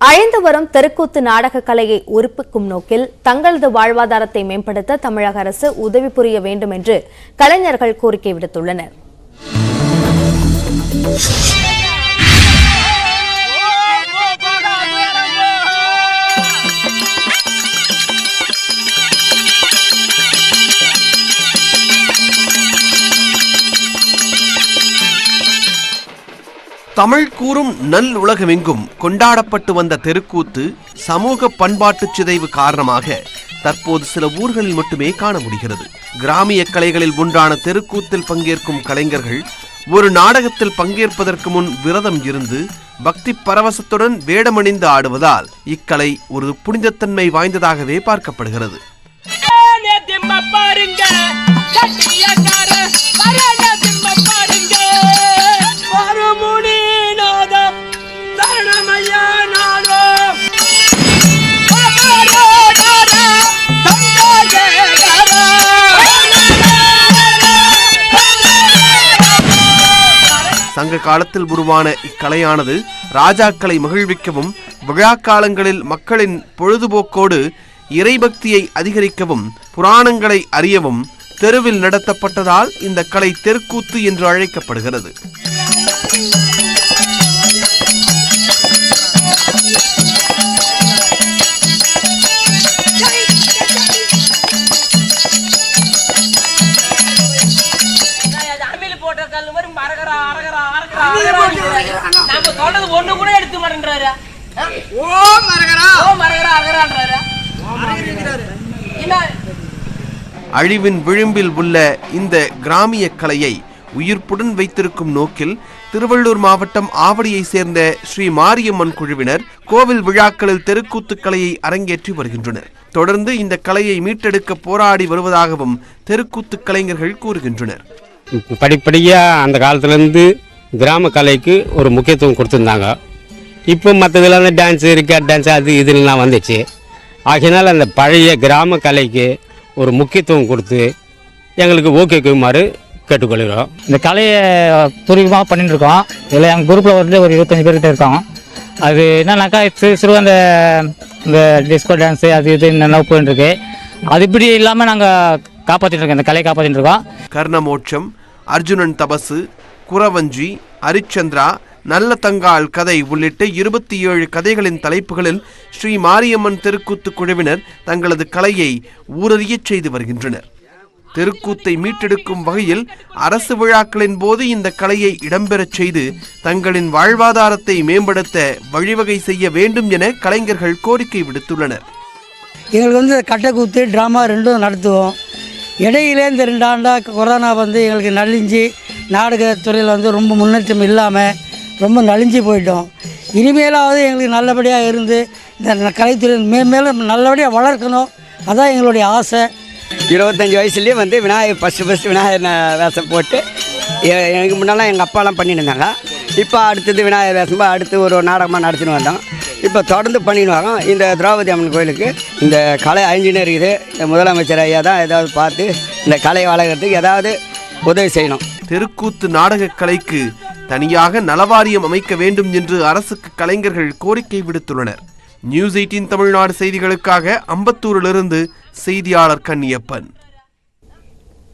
அழிந்து வரும் தெருக்கூத்து நாடக கலையை உருப்பிக்கும் நோக்கில் தங்களது வாழ்வாதாரத்தை மேம்படுத்த தமிழக அரசு உதவி புரிய வேண்டும் என்று கலைஞர்கள் கோரிக்கை விடுத்துள்ளனர். தமிழ் கூறும் நல் உலகமெங்கும் கொண்டாடப்பட்டு வந்த தெருக்கூத்து சமூக பண்பாட்டு சிதைவு காரணமாக தற்போது சில ஊர்களில் மட்டுமே காண முடிகிறது. கிராமிய கலைகளில் ஒன்றான தெருக்கூத்தில் பங்கேற்கும் கலைஞர்கள் ஒரு நாடகத்தில் பங்கேற்பதற்கு முன் விரதம் இருந்து பக்தி பரவசத்துடன் வேடமணிந்து ஆடுவதால் இக்கலை ஒரு புனிதத்தன்மை வாய்ந்ததாகவே பார்க்கப்படுகிறது. சங்க காலத்தில் உருவான இக்கலையானது ராஜாக்களை மகிழ்விக்கவும் விழாக்காலங்களில் மக்களின் பொழுதுபோக்கோடு இறைபக்தியை அதிகரிக்கவும் புராணங்களை அறியவும் தெருவில் நடத்தப்பட்டதால் இந்த கலை தெருக்கூத்து என்று அழைக்கப்படுகிறது. அழிவின் விளிம்பில் உள்ள இந்த கிராமிய கலையை உயிர்ப்புடன் வைத்திருக்கும் நோக்கில் திருவள்ளூர் மாவட்டம் ஆவடியை சேர்ந்த ஸ்ரீ மாரியம்மன் குழுவினர் கோவில் விழாக்களில் தெருக்கூத்து கலையை அரங்கேற்றி வருகின்றனர். தொடர்ந்து இந்த கலையை மீட்டெடுக்க போராடி வருவதாகவும் தெருக்கூத்து கலைஞர்கள் கூறுகின்றனர். படிப்படியா அந்த காலத்திலேருந்து கிராம கலைக்கு ஒரு முக்கியத்துவம் கொடுத்துருந்தாங்க. இப்போ மற்றதில் அந்த டான்ஸு ரிக்கார்ட் டான்ஸு அது இதெல்லாம் வந்துச்சு. ஆகையினால் அந்த பழைய கிராம கலைக்கு ஒரு முக்கியத்துவம் கொடுத்து எங்களுக்கு ஊக்குவிக்குமாறு கேட்டுக்கொள்கிறோம். இந்த கலையை துரிதமாக பண்ணிட்டு இருக்கோம். இதில் எங்கள் குரூப்பில் வந்து ஒரு 25 பேர்கிட்ட இருக்கோம். அது என்னன்னாக்கா சிறு இந்த டிஸ்கோ டான்ஸு அது இது நல்லா போயிட்டுருக்கு. அது இப்படி இல்லாமல் நாங்கள் காப்பாற்றிட்டு இருக்கோம், இந்த கலையை காப்பாற்றிட்டு இருக்கோம். கர்ணமோட்சம், அர்ஜுனன் தபசு, குறவஞ்சி, ஹரிச்சந்திரா, நல்ல தங்காள் கதை உள்ளிட்ட 27 கதைகளின் தலைப்புகளில் ஸ்ரீ மாரியம்மன் தெருக்கூத்து குழுவினர் தங்களது கலையை ஊரறியச் செய்து வருகின்றனர். தெருக்கூத்தை மீட்டெடுக்கும் வகையில் அரசு விழாக்களின் போது இந்த கலையை இடம்பெறச் செய்து தங்களின் வாழ்வாதாரத்தை மேம்படுத்த வழிவகை செய்ய வேண்டும் என கலைஞர்கள் கோரிக்கை விடுத்துள்ளனர். எங்களுக்கு வந்து கட்டைக்கூத்து ட்ராமா ரெண்டும் நடத்துவோம். இடையிலே இந்த 2 ஆண்டா கொரோனா வந்து எங்களுக்கு நலிஞ்சு நாடகத்துறையில் வந்து ரொம்ப முன்னேற்றம் இல்லாமல் ரொம்ப நலிஞ்சு போயிட்டோம். இனிமேலாவது எங்களுக்கு நல்லபடியாக இருந்து இந்த கலைத்துறை மேலும் நல்லபடியாக வளர்க்கணும், அதான் எங்களுடைய ஆசை. 25 வயசுலேயே வந்து விநாயகர் ஃபஸ்ட்டு விநாயகர் வேஷம் போட்டு எனக்கு முன்னெல்லாம் எங்கள் அப்பாலாம் பண்ணிட்டு இருந்தாங்க. இப்போ அடுத்தது விநாயகர் வேஷம் அடுத்து ஒரு நாடகமாக நடத்தின்னு வந்தோம். இப்போ தொடர்ந்து பண்ணின்னு வரோம். இந்த திரௌபதி அம்மன் கோயிலுக்கு இந்த கலை அழிஞ்சுன்னு இருக்குது. இந்த முதலமைச்சர் ஐயா தான் ஏதாவது பார்த்து இந்த கலையை வளர்கிறதுக்கு ஏதாவது உதவி செய்யணும். தெருக்கூத்து நாடக கலைக்கு தனியாக நலவாரியம் அமைக்க வேண்டும் என்று அரசுக்கு கலைஞர்கள் கோரிக்கை விடுத்துள்ளனர். நியூஸ் 18 தமிழ்நாடு செய்திகளுக்காக அம்பத்தூரிலிருந்து செய்தியாளர் கன்னியப்பன்.